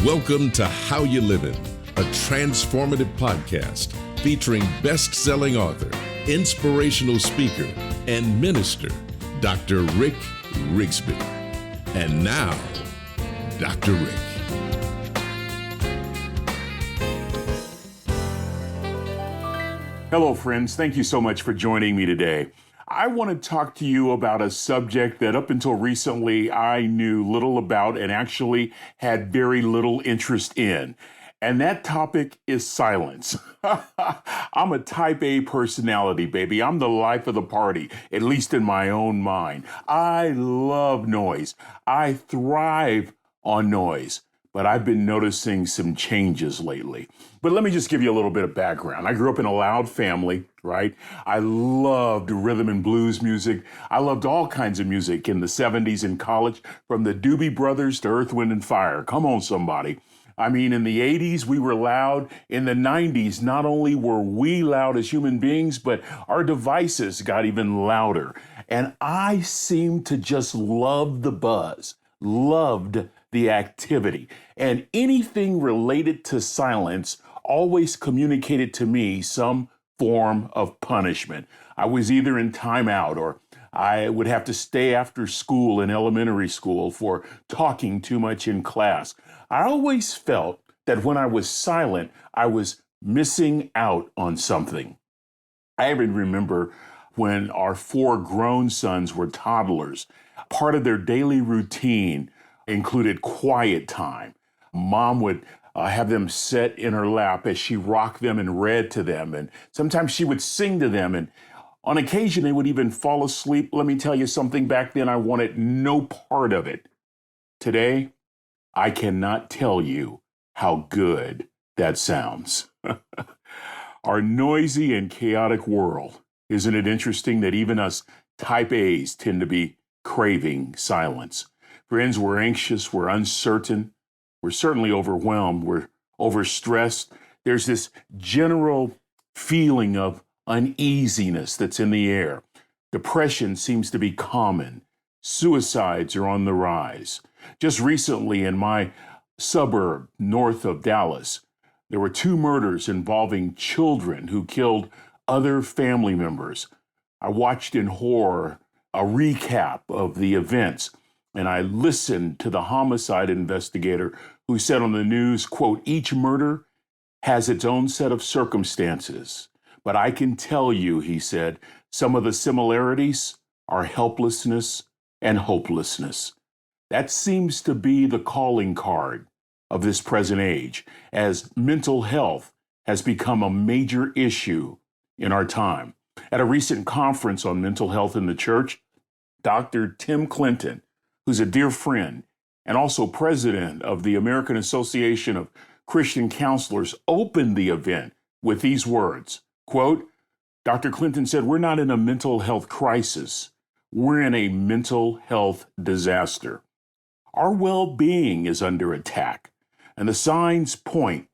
Welcome to How You Livin', a transformative podcast featuring best-selling author, inspirational speaker, and minister, Dr. Rick Rigsby. And now, Dr. Rick. Hello, friends. Thank you so much for joining me today. I want to talk to you about a subject that up until recently I knew little about and actually had very little interest in. And that topic is silence. I'm a type A personality, baby. I'm the life of the party, at least in my own mind. I love noise. I thrive on noise. But I've been noticing some changes lately. But let me just give you a little bit of background. I grew up in a loud family, right? I loved rhythm and blues music. I loved all kinds of music in the 70s in college, from the Doobie Brothers to Earth, Wind and Fire. Come on, somebody. I mean, in the 80s, we were loud. In the 90s, not only were we loud as human beings, but our devices got even louder. And I seemed to just love the buzz, loved the activity. And anything related to silence always communicated to me some form of punishment. I was either in timeout or I would have to stay after school in elementary school for talking too much in class. I always felt that when I was silent, I was missing out on something. I even remember when our 4 grown sons were toddlers, part of their daily routine included quiet time. Mom would have them sit in her lap as she rocked them and read to them. And sometimes she would sing to them. And on occasion, they would even fall asleep. Let me tell you something, back then I wanted no part of it. Today, I cannot tell you how good that sounds. Our noisy and chaotic world. Isn't it interesting that even us type A's tend to be craving silence? Friends, we're anxious, we're uncertain, we're certainly overwhelmed, we're overstressed. There's this general feeling of uneasiness that's in the air. Depression seems to be common. Suicides are on the rise. Just recently in my suburb north of Dallas, there were 2 murders involving children who killed other family members. I watched in horror a recap of the events. And I listened to the homicide investigator who said on the news, quote, "Each murder has its own set of circumstances. But I can tell you," he said, "some of the similarities are helplessness and hopelessness." That seems to be the calling card of this present age, as mental health has become a major issue in our time. At a recent conference on mental health in the church, Dr. Tim Clinton, who's a dear friend and also president of the American Association of Christian Counselors, opened the event with these words, quote, Dr. Clinton said, "We're not in a mental health crisis. We're in a mental health disaster. Our well-being is under attack, and the signs point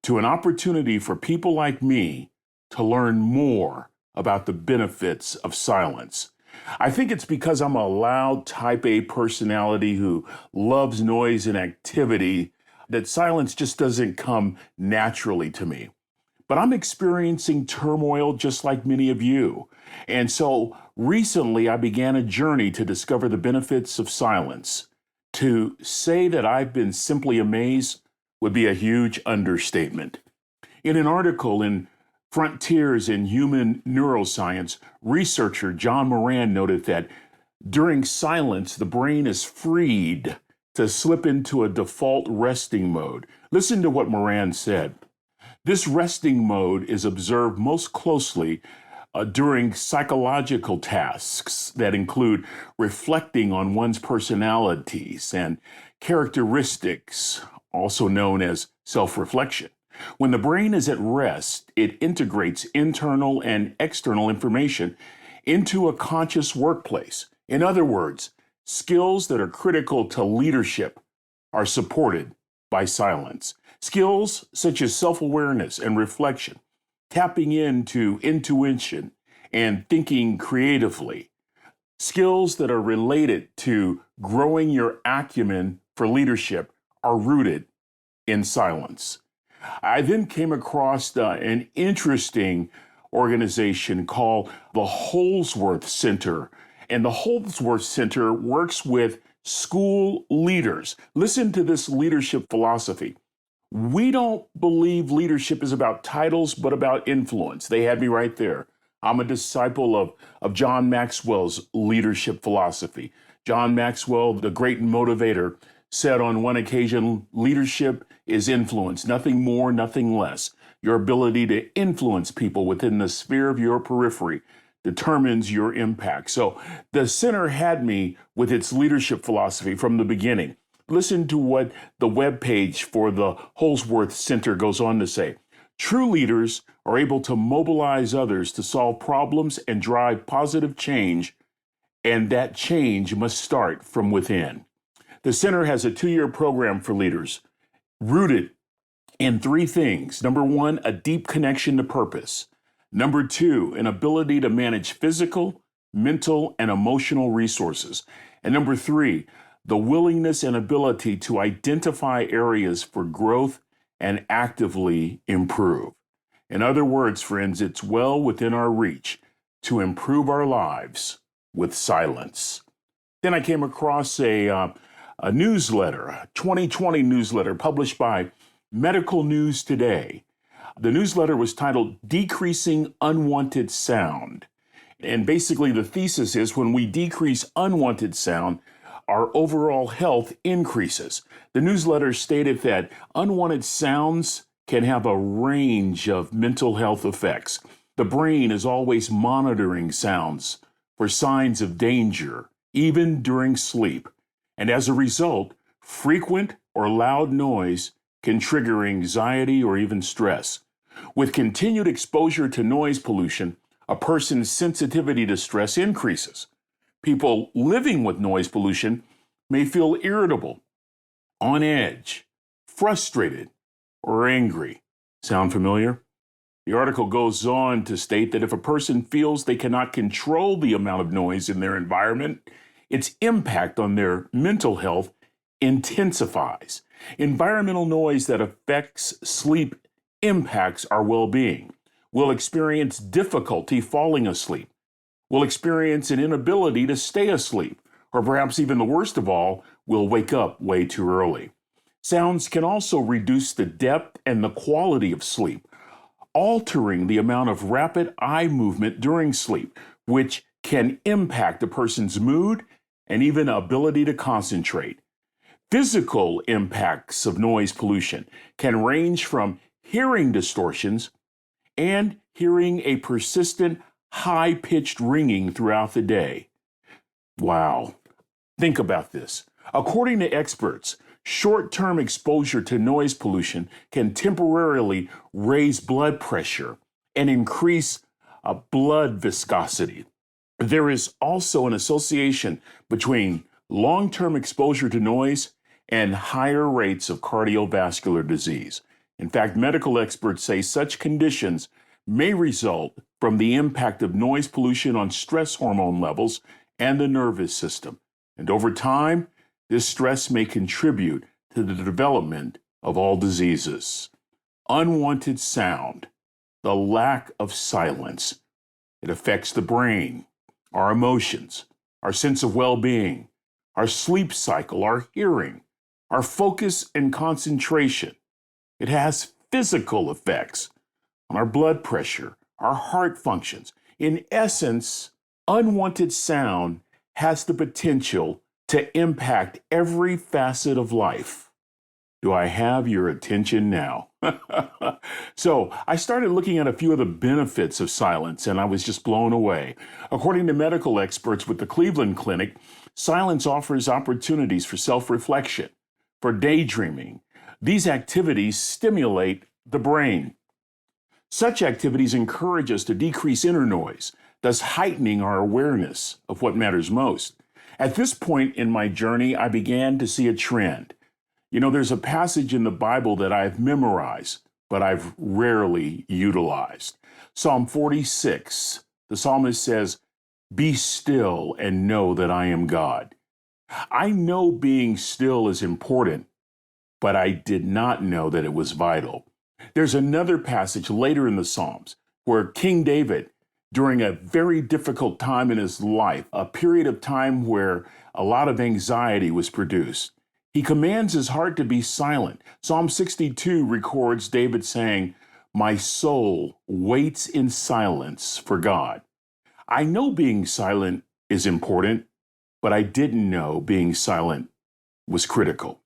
to an opportunity for people like me to learn more about the benefits of silence." I think it's because I'm a loud type A personality who loves noise and activity that silence just doesn't come naturally to me. But I'm experiencing turmoil just like many of you. And so recently I began a journey to discover the benefits of silence. To say that I've been simply amazed would be a huge understatement. In an article in Frontiers in Human Neuroscience, researcher John Moran noted that during silence, the brain is freed to slip into a default resting mode. Listen to what Moran said. This resting mode is observed most closely during psychological tasks that include reflecting on one's personalities and characteristics, also known as self-reflection. When the brain is at rest, it integrates internal and external information into a conscious workplace. In other words, skills that are critical to leadership are supported by silence. Skills such as self-awareness and reflection, tapping into intuition and thinking creatively. Skills that are related to growing your acumen for leadership are rooted in silence. I then came across an interesting organization called the Holesworth Center. And the Holesworth Center works with school leaders. Listen to this leadership philosophy. We don't believe leadership is about titles, but about influence. They had me right there. I'm a disciple of John Maxwell's leadership philosophy. John Maxwell, the great motivator, said on one occasion, leadership is influence, nothing more, nothing less. Your ability to influence people within the sphere of your periphery determines your impact. So the center had me with its leadership philosophy from the beginning. Listen to what the webpage for the Holesworth Center goes on to say. True leaders are able to mobilize others to solve problems and drive positive change, and that change must start from within. The center has a 2-year program for leaders rooted in 3 things. Number 1, a deep connection to purpose. Number 2, an ability to manage physical, mental, and emotional resources. And number 3, the willingness and ability to identify areas for growth and actively improve. In other words, friends, it's well within our reach to improve our lives with silence. Then I came across a newsletter, a 2020 newsletter published by Medical News Today. The newsletter was titled Decreasing Unwanted Sound. And basically the thesis is when we decrease unwanted sound, our overall health increases. The newsletter stated that unwanted sounds can have a range of mental health effects. The brain is always monitoring sounds for signs of danger, even during sleep. And as a result, frequent or loud noise can trigger anxiety or even stress. With continued exposure to noise pollution, a person's sensitivity to stress increases. People living with noise pollution may feel irritable, on edge, frustrated, or angry. Sound familiar? The article goes on to state that if a person feels they cannot control the amount of noise in their environment, its impact on their mental health intensifies. Environmental noise that affects sleep impacts our well-being. We'll experience difficulty falling asleep. We'll experience an inability to stay asleep. Or perhaps even the worst of all, we'll wake up way too early. Sounds can also reduce the depth and the quality of sleep, altering the amount of rapid eye movement during sleep, which can impact a person's mood and even ability to concentrate. Physical impacts of noise pollution can range from hearing distortions and hearing a persistent, high-pitched ringing throughout the day. Wow. Think about this. According to experts, short-term exposure to noise pollution can temporarily raise blood pressure and increase blood viscosity. There is also an association between long-term exposure to noise and higher rates of cardiovascular disease. In fact, medical experts say such conditions may result from the impact of noise pollution on stress hormone levels and the nervous system. And over time, this stress may contribute to the development of all diseases. Unwanted sound, the lack of silence, it affects the brain, our emotions, our sense of well-being, our sleep cycle, our hearing, our focus and concentration. It has physical effects on our blood pressure, our heart functions. In essence, unwanted sound has the potential to impact every facet of life. Do I have your attention now? So I started looking at a few of the benefits of silence, and I was just blown away. According to medical experts with the Cleveland Clinic, silence offers opportunities for self-reflection, for daydreaming. These activities stimulate the brain. Such activities encourage us to decrease inner noise, thus heightening our awareness of what matters most. At this point in my journey, I began to see a trend. You know, there's a passage in the Bible that I've memorized, but I've rarely utilized. Psalm 46, the psalmist says, "Be still and know that I am God." I know being still is important, but I did not know that it was vital. There's another passage later in the Psalms where King David, during a very difficult time in his life, a period of time where a lot of anxiety was produced, he commands his heart to be silent. Psalm 62 records David saying, "My soul waits in silence for God." I know being silent is important, but I didn't know being silent was critical.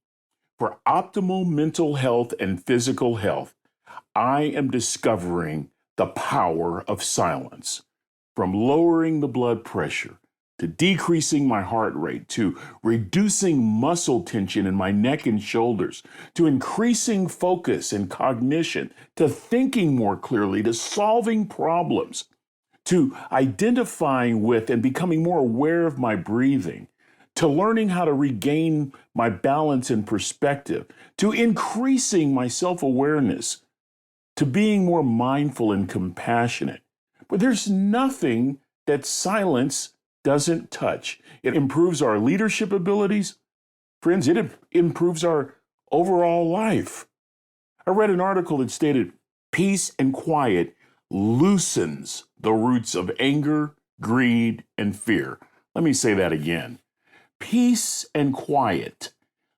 For optimal mental health and physical health, I am discovering the power of silence. From lowering the blood pressure, to decreasing my heart rate, to reducing muscle tension in my neck and shoulders, to increasing focus and cognition, to thinking more clearly, to solving problems, to identifying with and becoming more aware of my breathing, to learning how to regain my balance and perspective, to increasing my self-awareness, to being more mindful and compassionate. But there's nothing that silence doesn't touch. It improves our leadership abilities. Friends, it improves our overall life. I read an article that stated, peace and quiet loosens the roots of anger, greed, and fear. Let me say that again. Peace and quiet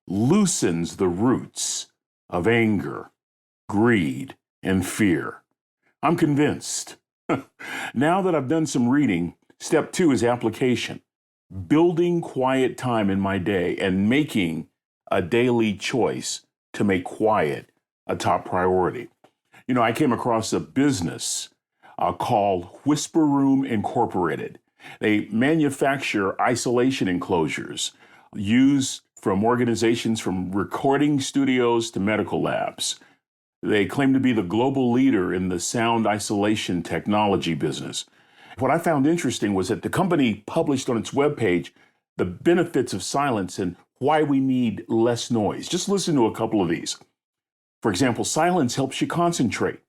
loosens the roots of anger, greed, and fear. I'm convinced. Now that I've done some reading, step 2 is application. Building quiet time in my day and making a daily choice to make quiet a top priority. You know, I came across a business called Whisper Room Incorporated. They manufacture isolation enclosures used from organizations from recording studios to medical labs. They claim to be the global leader in the sound isolation technology business. What I found interesting was that the company published on its webpage the benefits of silence and why we need less noise. Just listen to a couple of these. For example, silence helps you concentrate.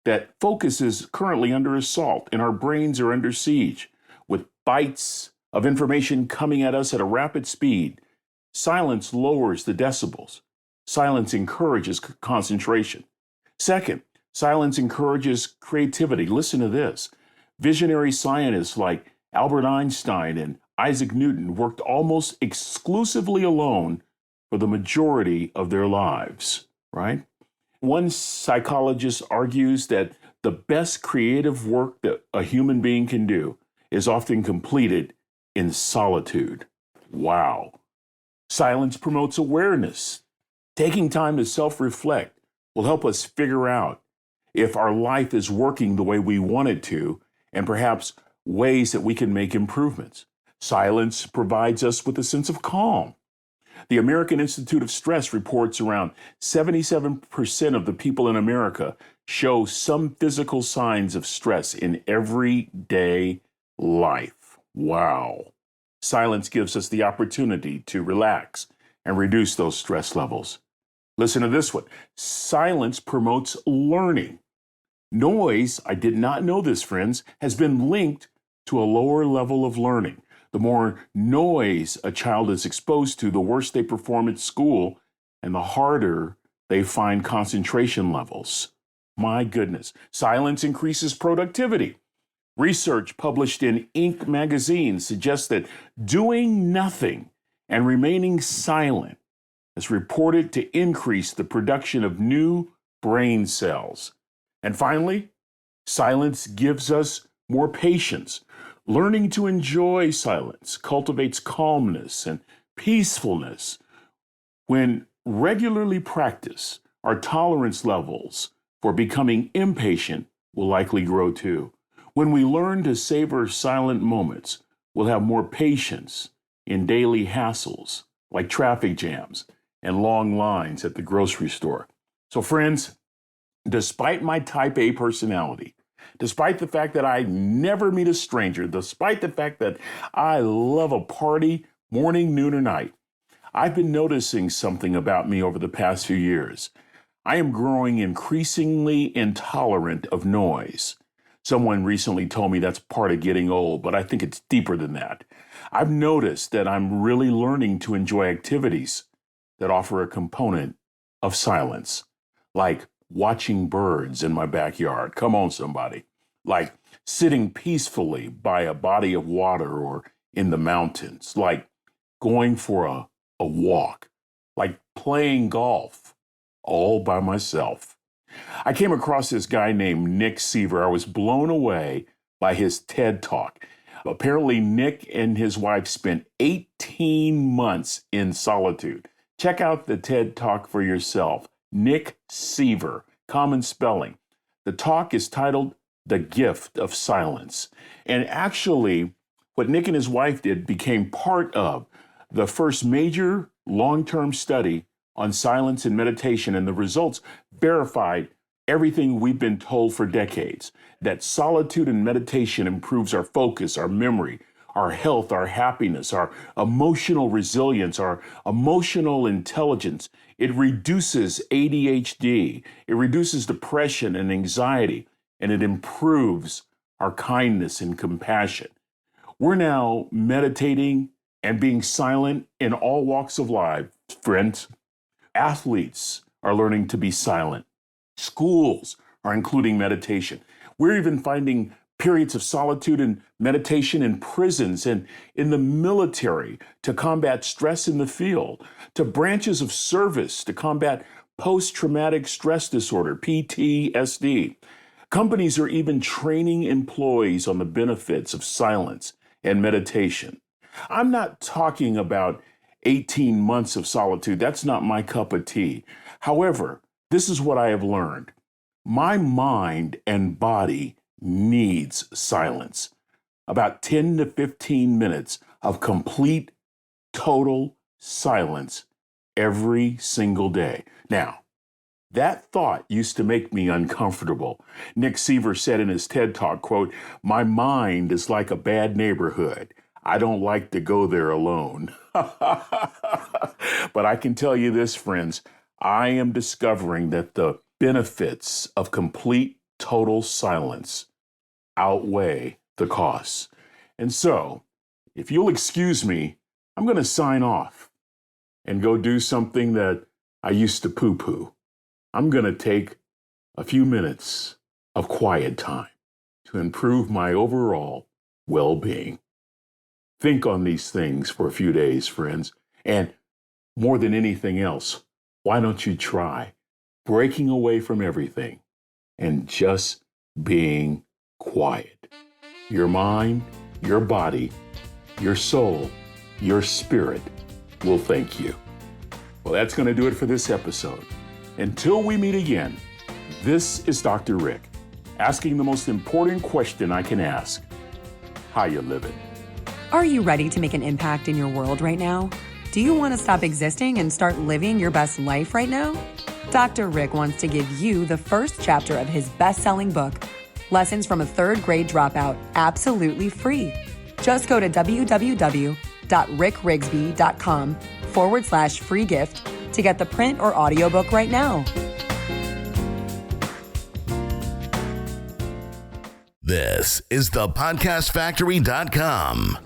That focus is currently under assault and our brains are under siege with bites of information coming at us at a rapid speed. Silence lowers the decibels. Silence encourages concentration. Second, silence encourages creativity. Listen to this. Visionary scientists like Albert Einstein and Isaac Newton worked almost exclusively alone for the majority of their lives, right? One psychologist argues that the best creative work that a human being can do is often completed in solitude. Wow. Silence promotes awareness. Taking time to self-reflect will help us figure out if our life is working the way we want it to, and perhaps ways that we can make improvements. Silence provides us with a sense of calm. The American Institute of Stress reports around 77% of the people in America show some physical signs of stress in everyday life. Wow. Silence gives us the opportunity to relax and reduce those stress levels. Listen to this one. Silence promotes learning. Noise, I did not know this, friends, has been linked to a lower level of learning. The more noise a child is exposed to, the worse they perform at school and the harder they find concentration levels. My goodness. Silence increases productivity. Research published in Inc. magazine suggests that doing nothing and remaining silent is reported to increase the production of new brain cells. And finally, silence gives us more patience. Learning to enjoy silence cultivates calmness and peacefulness. When regularly practiced, our tolerance levels for becoming impatient will likely grow too. When we learn to savor silent moments, we'll have more patience in daily hassles like traffic jams and long lines at the grocery store. So friends, despite my type A personality, despite the fact that I never meet a stranger, despite the fact that I love a party morning, noon, or night, I've been noticing something about me over the past few years. I am growing increasingly intolerant of noise. Someone recently told me that's part of getting old, but I think it's deeper than that. I've noticed that I'm really learning to enjoy activities that offer a component of silence, like watching birds in my backyard. Come on, somebody. Like sitting peacefully by a body of water or in the mountains, like going for a walk, like playing golf all by myself. I came across this guy named Nick Seaver. I was blown away by his TED Talk. Apparently, Nick and his wife spent 18 months in solitude. Check out the TED Talk for yourself. Nick Seaver, common spelling. The talk is titled The Gift of Silence. And actually, what Nick and his wife did became part of the first major long-term study on silence and meditation, and the results verified everything we've been told for decades, that solitude and meditation improves our focus, our memory, our health, our happiness, our emotional resilience, our emotional intelligence. It reduces ADHD, it reduces depression and anxiety, and it improves our kindness and compassion. We're now meditating and being silent in all walks of life, friends. Athletes are learning to be silent. Schools are including meditation. We're even finding periods of solitude and meditation in prisons and in the military to combat stress in the field, to branches of service to combat post-traumatic stress disorder, PTSD. Companies are even training employees on the benefits of silence and meditation. I'm not talking about 18 months of solitude. That's not my cup of tea. However, this is what I have learned. My mind and body needs silence. About 10 to 15 minutes of complete, total silence every single day. Now, that thought used to make me uncomfortable. Nick Seaver said in his TED Talk, quote, "My mind is like a bad neighborhood. I don't like to go there alone." But I can tell you this, friends, I am discovering that the benefits of complete, total silence outweigh the costs. And so, if you'll excuse me, I'm going to sign off and go do something that I used to poo-poo. I'm going to take a few minutes of quiet time to improve my overall well-being. Think on these things for a few days, friends. And more than anything else, why don't you try breaking away from everything and just being quiet? Your mind, your body, your soul, your spirit will thank you. Well, that's going to do it for this episode. Until we meet again, this is Dr. Rick, asking the most important question I can ask. How you living? Are you ready to make an impact in your world right now? Do you want to stop existing and start living your best life right now? Dr. Rick wants to give you the first chapter of his best-selling book, Lessons from a Third Grade Dropout, absolutely free. Just go to www.rickrigsby.com/free gift to get the print or audiobook right now. This is thepodcastfactory.com.